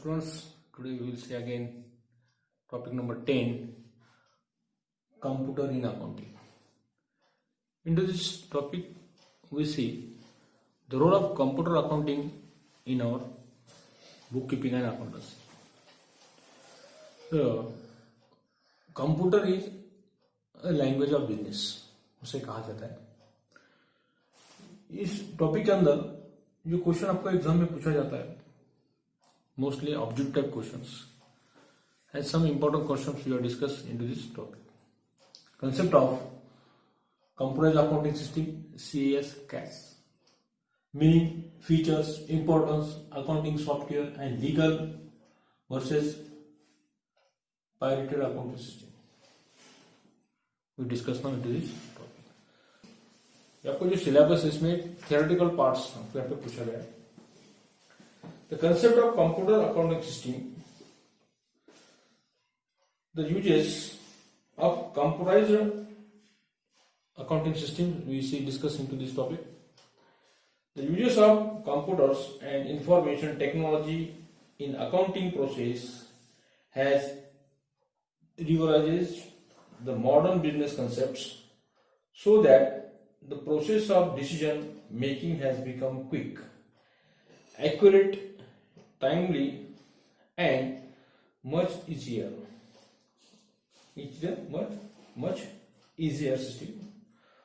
students, today we will see again topic number 10, computer in accounting. Into this topic we see the role of computer accounting in our bookkeeping and accountancy. So, computer is a language of business, उसे कहा जाता है. इस topic के अंदर जो question आपको exam में पूछा जाता है mostly objective type questions, and some important questions we have discussed into this topic. Concept of computerized accounting system, CAS, meaning, features, importance, accounting software, and legal versus pirated accounting system. We discuss now into this topic. आपको जो syllabus है इसमें theoretical parts आपको यहाँ पे पूछा गया है. The concept of computer accounting system, the uses of computerized accounting system we see discussed into this topic. The uses of computers and information technology in accounting process has revolutionized the modern business concepts so that the process of decision making has become quick, accurate, timely, and much easier. It's a much easier system.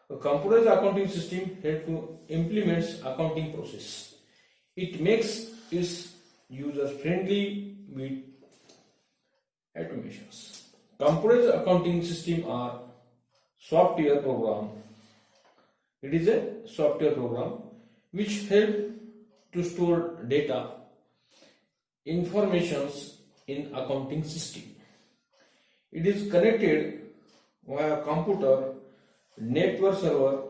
A computerized accounting system helps to implement accounting process. It makes its user friendly with automations. Computerized accounting system are software program. It is a software program which help to store data, informations in accounting system. It is connected via computer, network server,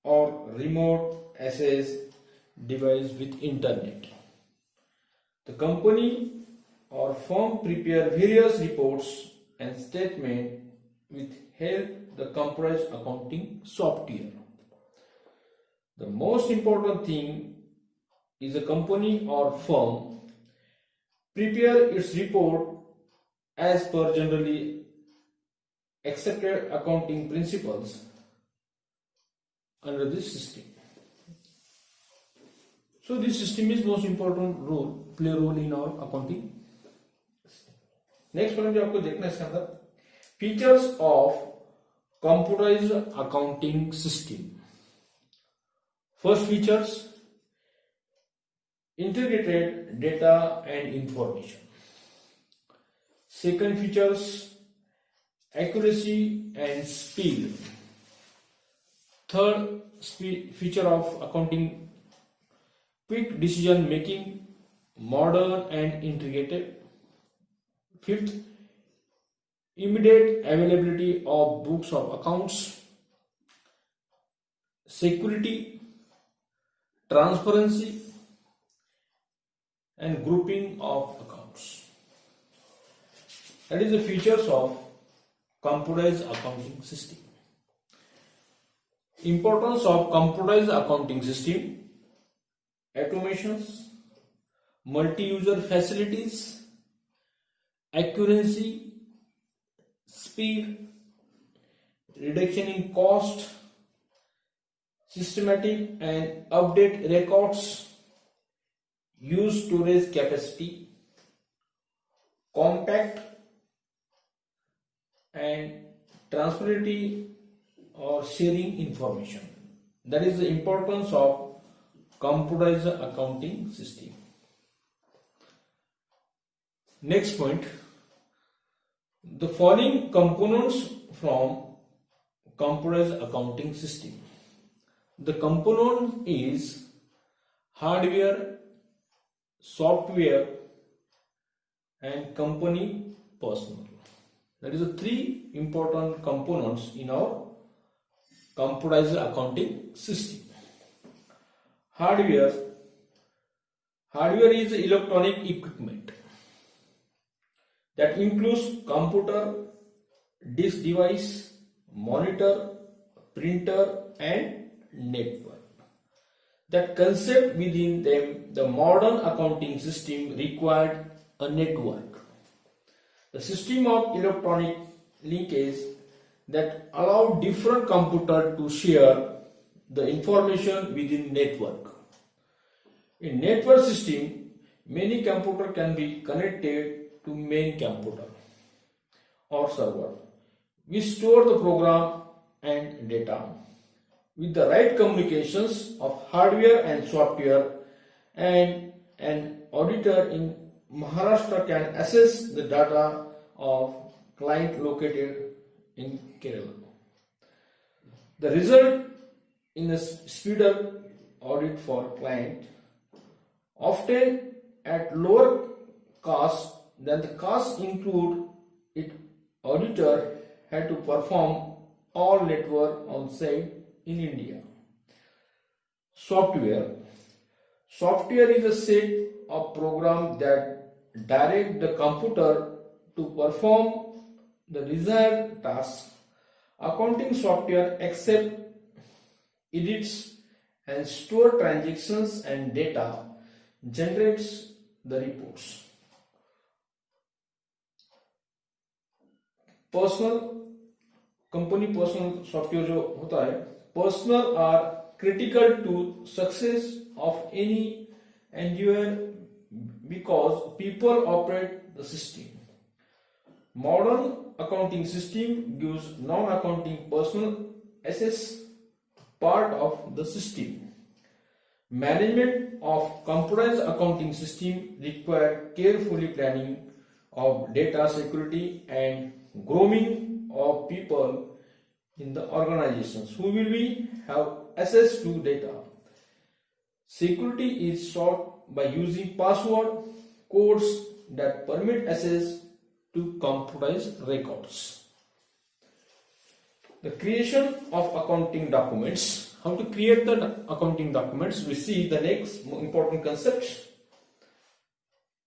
or remote access device with internet. The company or firm prepare various reports and statements with help the computerized accounting software. The most important thing is a company or firm prepare its report as per generally accepted accounting principles under this system. So this system is most important play role in our accounting. Next point जो आपको देखना है इसके अंदर features of computerised accounting system. First features integrated data and information. Second features accuracy and speed. Third feature of accounting quick decision making, modern and integrated. Fifth, immediate availability of books of accounts. Security, transparency, and grouping of accounts. That is the features of computerized accounting system. Importance of computerized accounting system: automations, multi-user facilities, accuracy, speed, reduction in cost, systematic and update records, use storage capacity, compact and transparency or sharing information. That is the importance of computerized accounting system. Next point, the following components from computerized accounting system. The component is hardware, software, and company personnel. That is the three important components in our computerized accounting system. Hardware is electronic equipment that includes computer, disk device, monitor, printer, and network. That concept within them the modern accounting system required a network, the system of electronic linkage that allow different computers to share the information within network. In network system, many computers can be connected to main computer or server. We store the program and data. With the right communications of hardware and software, and an auditor in Maharashtra can access the data of client located in Kerala. The result in a speeder audit for client, often at lower cost than the cost include it, auditor had to perform all network on site in India. Software is a set of programs that direct the computer to perform the desired task. Accounting software accepts, edits, and store transactions and data, generates the reports. Company personal software जो होता है, personal are critical to success of any endeavor because people operate the system. Modern accounting system gives non-accounting personal assets part of the system. Management of computerized accounting system require carefully planning of data security and grooming of people in the organizations who will have access to data. Security is sought by using password codes that permit access to computerized records. The creation of accounting documents. How to create the accounting documents? We see the next important concept.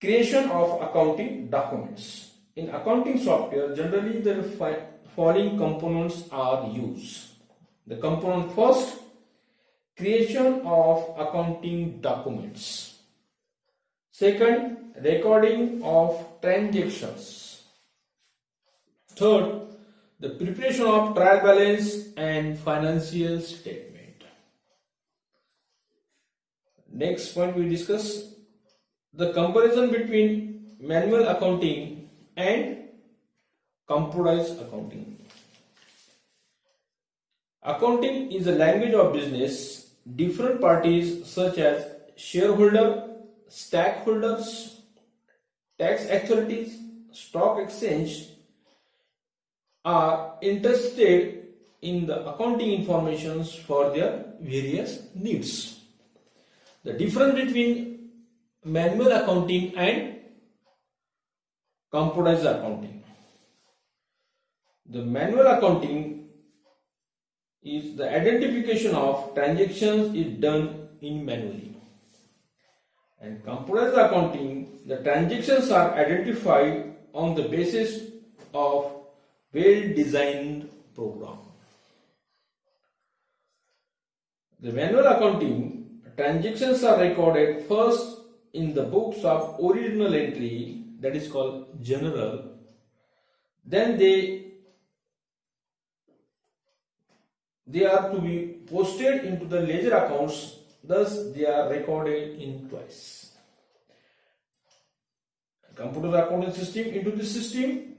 Creation of accounting documents. In accounting software, generally the following components are used. The component first, creation of accounting documents. Second, recording of transactions. Third, the preparation of trial balance and financial statement. Next point we discuss the comparison between manual accounting and computerized accounting. Accounting is a language of business. Different parties such as shareholder, stakeholders, tax authorities, stock exchange are interested in the accounting informations for their various needs. The difference between manual accounting and computerized accounting. The manual accounting is the identification of transactions is done in manually, and computerized accounting, the transactions are identified on the basis of well-designed program. The manual accounting, transactions are recorded first in the books of original entry, that is called general. Then they are to be posted into the ledger accounts, thus they are recorded in twice. Computer accounting system, into this system,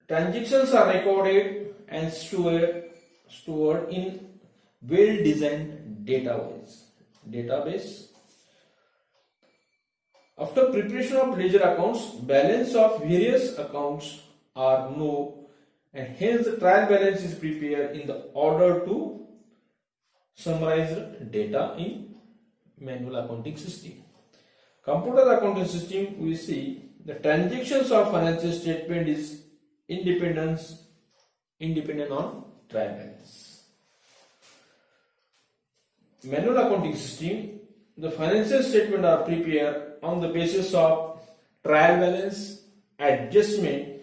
transactions are recorded and stored in well-designed database. After preparation of ledger accounts, balance of various accounts are known, and hence the trial balance is prepared in the order to summarize data in manual accounting system. Computer accounting system, we see the transactions of financial statement is independent on trial balance. Manual accounting system, the financial statement are prepared on the basis of trial balance, adjustment,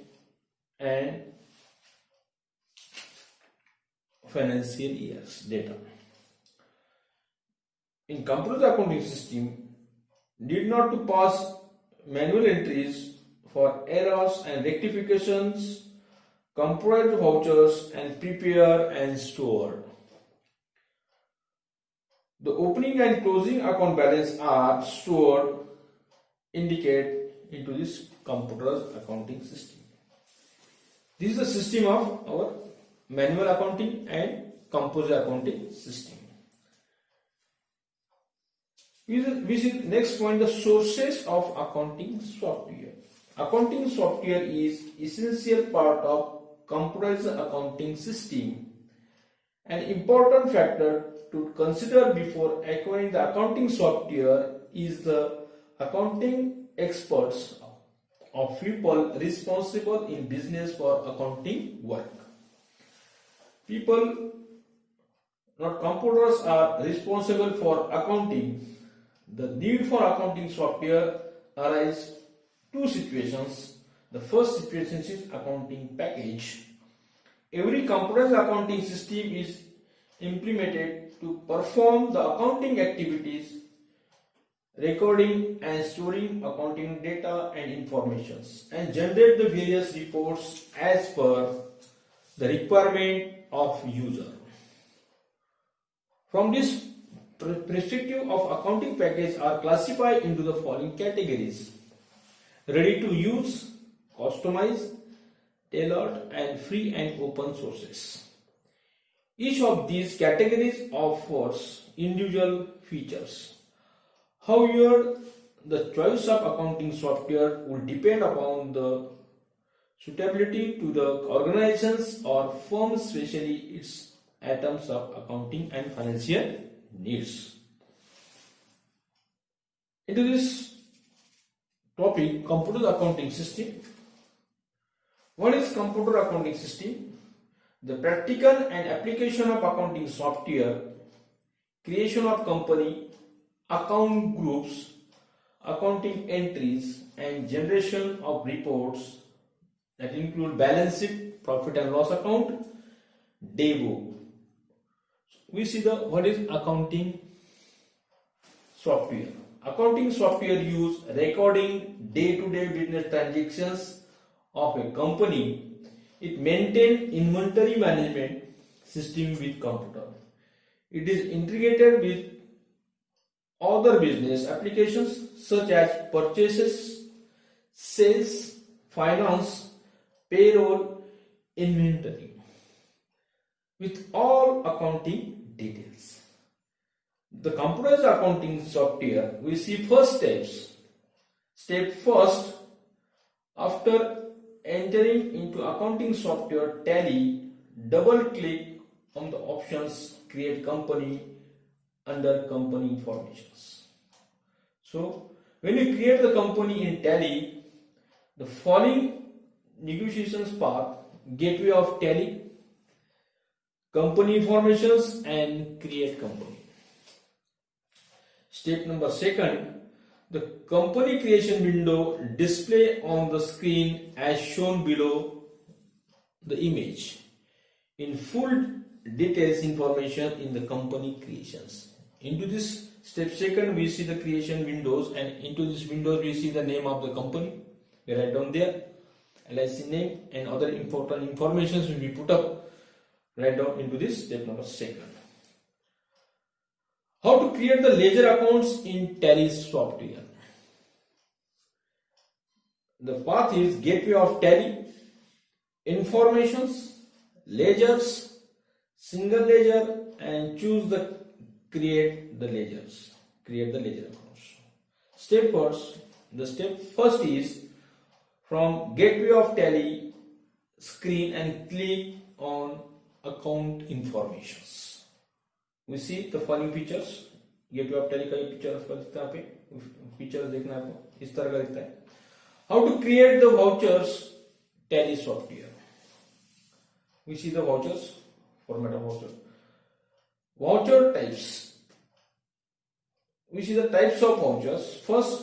and financial years data. In computer accounting system, need not to pass manual entries for errors and rectifications, comprise vouchers and prepare and store. The opening and closing account balance are stored, indicate into this computer's accounting system. This is the system of our manual accounting and computer accounting system. We see next point, the sources of accounting software. Accounting software is essential part of computerized accounting system. An important factor to consider before acquiring the accounting software is the accounting experts of people responsible in business for accounting work. People, not computers, are responsible for accounting. The need for accounting software arises two situations. The first situation is accounting package. Every computerized accounting system is implemented to perform the accounting activities, recording and storing accounting data and informations, and generate the various reports as per the requirement of user. From this perspective of accounting package are classified into the following categories: ready to use, customized, tailored, and free and open sources. Each of these categories offers individual features. However, the choice of accounting software will depend upon the suitability to the organizations or firms, especially its items of accounting and financial needs. Into this topic, computer accounting system. What is computer accounting system? The practical and application of accounting software, creation of company, account groups, accounting entries, and generation of reports that include balance sheet, profit and loss account, DABO. We see what is accounting software. Accounting software use recording day-to-day business transactions of a company. It maintains inventory management system with computer. It is integrated with other business applications such as purchases, sales, finance, payroll, inventory, with all accounting details. The computerized accounting software, we see first steps. Step first, after entering into accounting software Tally, double click on the options create company under company informations. So when you create the company in Tally, the following negotiations path: gateway of Tally, company informations, and create company. Step number second, the company creation window display on the screen as shown below the image. In full details information in the company creations. Into this step second, we see the creation windows, and into this window we see the name of the company. We write down there LIC name, and other important informations will be put up, write down into this step number second. How to create the ledger accounts in Tally software. The path is gateway of Tally, informations, ledgers, single ledger, and choose the create the ledgers. Create the ledger accounts. Step first is from gateway of Tally screen and click on account informations. We see the following features. Gateway of tally का ये picture आपको दिखता है, यहाँ पे features देखना है आपको, इस तरह का दिखता है. How to create the vouchers Tally software. We see the vouchers, format of voucher, voucher types. We see the types of vouchers. First,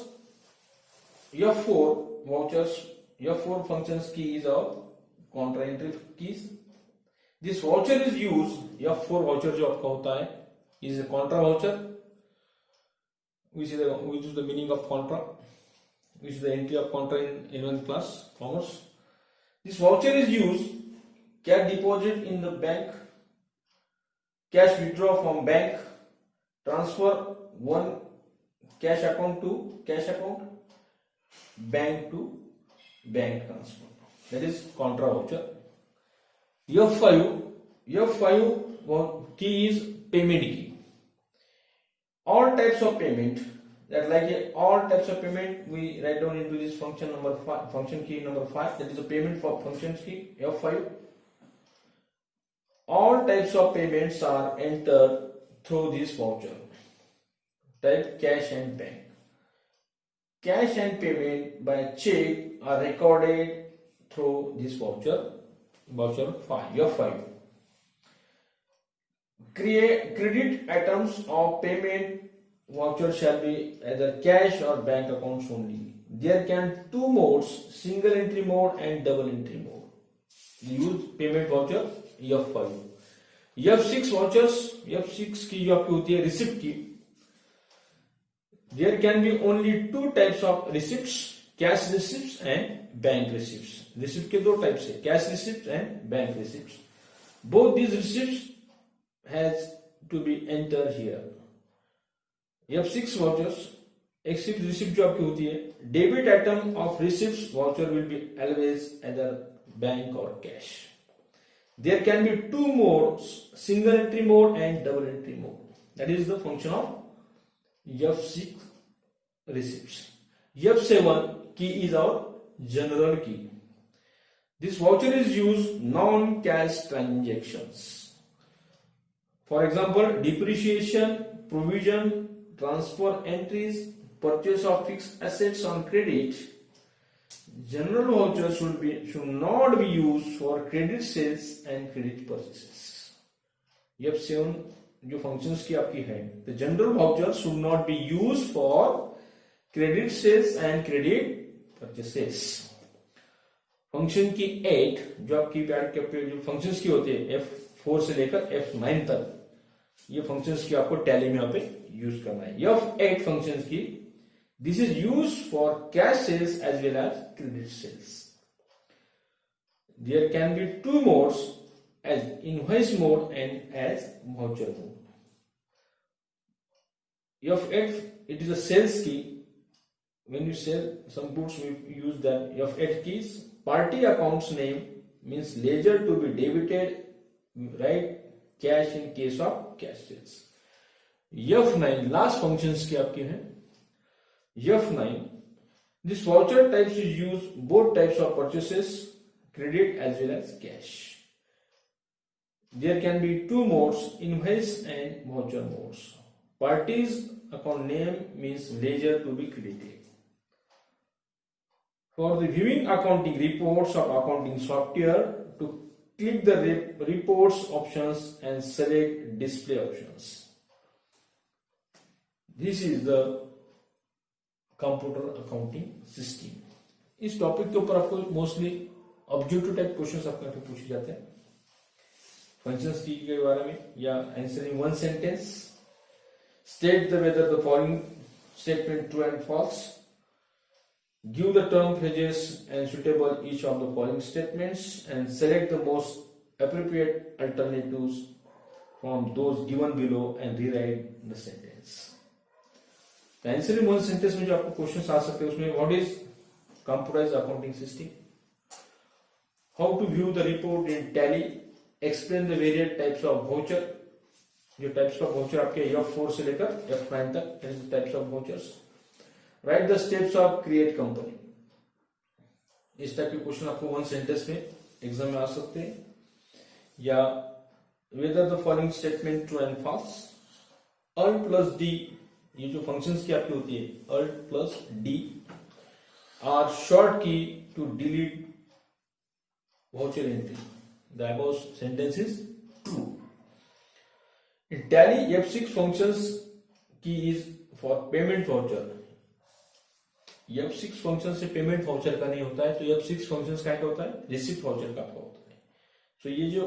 F4 vouchers, F4 functions key is our contra entry keys. This voucher is used, F4 voucher जो आपका होता है is a contra voucher. We use the meaning of contra. which is the entry of contra in 11th class commerce. This voucher is used cash deposit in the bank, cash withdraw from bank, transfer one cash account to cash account, bank to bank transfer. That is contra voucher. F5 key is payment key. All types of payment, that like all types of payment we write down into this function number 5, function key number 5, that is a payment for function key F5. All types of payments are entered through this voucher. Type cash and bank. Cash and payment by check are recorded through this voucher 5, F5. Credit items of payment voucher shall be either cash or bank accounts only. There can two modes, single entry mode and double entry mode. Use payment voucher F5. F6 vouchers, F6 की जो आपकी होती है receipt की. There can be only two types of receipts, cash receipts and bank receipts. Receipt के दो types है, cash receipts and bank receipts. Both these receipts has to be entered here. F6 vouchers, एक receipt जो आपकी होती है, debit item of receipts voucher will be always either bank or cash. There can be two modes, single entry mode and double entry mode. That is the function of F6 receipts. F7 key is our general key. This voucher is used non-cash transactions. For example, depreciation, provision, transfer entries, purchase of fixed assets on credit. General voucher should not be used for credit sales and credit purchases. F7 जो functions की आपकी है, the general voucher should not be used for credit sales and credit purchases. Function की 8 जो आपकी जो functions की होती है F4 से लेकर F9 तक, ये functions की आपको tally में यहाँ पे use करना है. F8 functions की, this is used for cash sales as well as credit sales. There can be two modes, as invoice mode and as voucher mode. F8, it is a sales key. When you sell some goods, we use that F8 keys. Party accounts name means ledger to be debited, right? Cash in case of cash sales. F9 last functions की आपकी है. F9, this voucher types is used both types of purchases, credit as well as cash. There can be two modes, invoice and voucher modes. Parties account name means ledger to be credited. For the viewing accounting reports or accounting software, to click the reports options and select display options. This is the computer accounting system. इस topic के ऊपर आपको mostly objective type questions आपके यहाँ पे पूछे जाते हैं. फंक्शंस की के बारे में या answering one sentence. State the whether the following statement true and false. Give the term phrases and suitable each of the following statements and select the most appropriate alternatives from those given below and rewrite the sentence. Answering one sentence में जो आपको question आ सकते हैं उसमें what is computerised accounting system, how to view the report in Tally, explain the various types of voucher. जो types of voucher आपके F4 से लेकर F9 तक types of vouchers. Right the steps of create company. इस type के question आपको one sentence में exam में आ सकते हैं. या whether the following statement true and false. Alt plus D, ये जो फंक्शंस की आपकी होती है alt plus D are short key to delete voucher entry. The above sentence is true. In Tally F6 functions की is for payment voucher. F6 function से payment voucher का नहीं होता है, तो F6 फंक्शंस का क्या होता है, रिसिप्ट वाउचर का आपका होता है. तो ये जो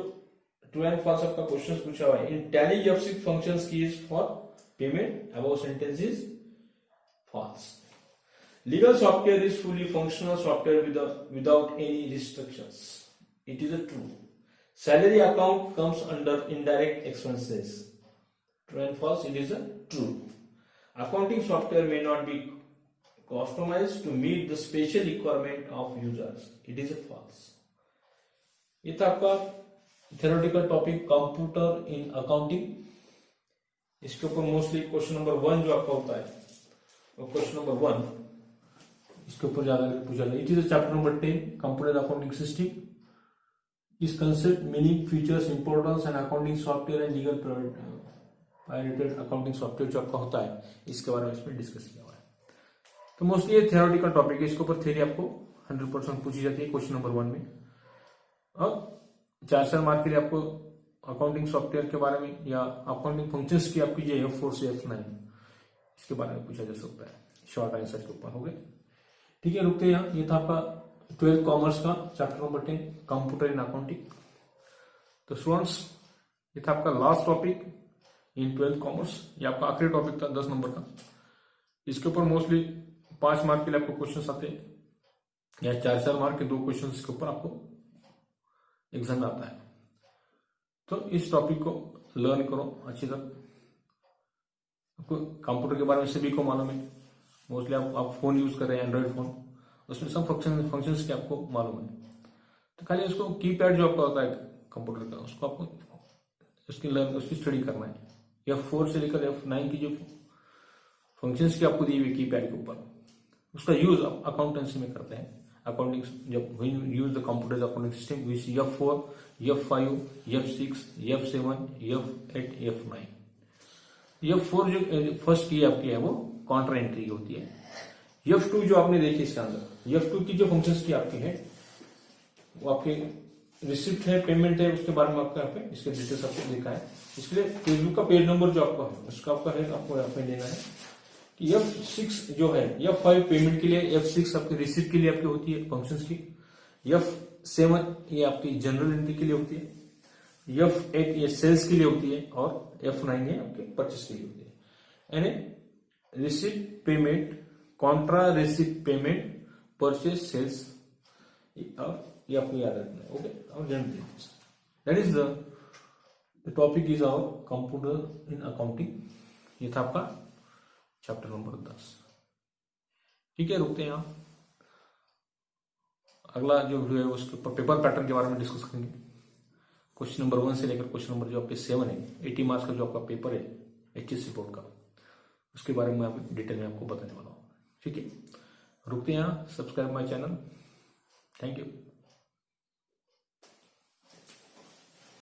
ट्रू एंड फॉल्स आपका क्वेश्चन पूछा हुआ है, इन टैली F6 फंक्शंस की is for payment, above sentence is false. Legal software is fully functional software without any restrictions. It is a true. Salary account comes under indirect expenses. True and false? It is a true. Accounting software may not be customized to meet the special requirement of users. It is a false. ये था आपका theoretical topic computer in accounting. इसके ऊपर mostly question number 1 जो आपका होता है, और क्वेश्चन नंबर 1 इसके ऊपर ज्यादा पूछा जाए। It is chapter number 10 computer accounting system. इस concept meaning features importance and accounting software and legal pirated accounting software जो आपका होता है, इसके बारे में इसमें डिस्कस किया हुआ है। तो मोस्टली ये थ्योरेटिकल टॉपिक है, इसके ऊपर थ्योरी आपको 100% पूछी जाती है क्वेश्चन नंबर 1 में। अब 4 मार्क के लिए आपको अकाउंटिंग सॉफ्टवेयर के बारे में या अकाउंटिंग फंक्शंस की आपकी जो F4 से F9 इसके बारे में पूछा जा सकता है, शॉर्ट आंसर के ऊपर हो गए। ठीक है, रुकते हैं यहाँ। ये था आपका 12th कॉमर्स का chapter number 10 computer in accounting. तो स्टूडेंट्स, ये था आपका last topic in 12th commerce. ये आपका आखिरी टॉपिक था 10 नंबर का। इसके ऊपर मोस्टली 5 मार्क के लिए आपको क्वेश्चन आते हैं, या 4 मार्क के 2 क्वेश्चन के ऊपर आपको एग्जाम में आता है। तो इस टॉपिक को लर्न करो अच्छी तरह। आपको कंप्यूटर के बारे में सभी को मालूम है। मोस्टली आप फोन यूज कर रहे हैं, एंड्रॉइड फोन, उसमें सब फंक्शंस के आपको मालूम है। तो खाली उसको कीपैड जो आपका होता है कंप्यूटर का, उसको आपको उसकी स्टडी करना है। F4 से लेकर F9 की जो फंक्शंस की आपको दी हुई कीपैड के ऊपर, उसका यूज अकाउंटेंसी में करते हैं। अकाउंटिंग जब use the computer accounting system which F4, F5, F6, F7, F8, F9। F4 जो फर्स्ट की आपकी है वो काउंटर एंट्री होती है। F2 जो आपने देखी इसके अंदर, F2 की जो फंक्शंस की आपकी है वो आपके रिसिप्ट है, पेमेंट है, उसके बारे में आपका यहाँ पे इसके डिटेल्स आपको देखा है। इसके लिए फेसबुक का पेज नंबर जो आपका है उसका आपका है, आपको यहाँ पे लेना है कि F6 जो है, F5 पेमेंट के लिए, F6 आपकी रिसिप्ट के लिए आपकी होती है फंक्शंस की, F7 ये आपकी जनरल एंट्री के लिए होती है, F8 ये सेल्स के लिए होती है, और F9 ये आपके परचेस के लिए होती है। यानी receipt payment, contra receipt payment, purchase, sales, और ये आपको याद रखना है। ओके, और general that is the topic is our computer in accounting. ये था आपका चैप्टर नंबर 10। ठीक है, रुकते हैं यहाँ। अगला जो वीडियो है उसके ऊपर पेपर पैटर्न के बारे में डिस्कस करेंगे। क्वेश्चन नंबर 1 से लेकर क्वेश्चन नंबर जो आपके 7 है, 80 मार्क्स का जो आपका पेपर है HSC बोर्ड का, उसके बारे में मैं डिटेल में आपको बताने वाला हूँ। ठीक है, रुकते हैं यहाँ। Subscribe my channel. Thank you.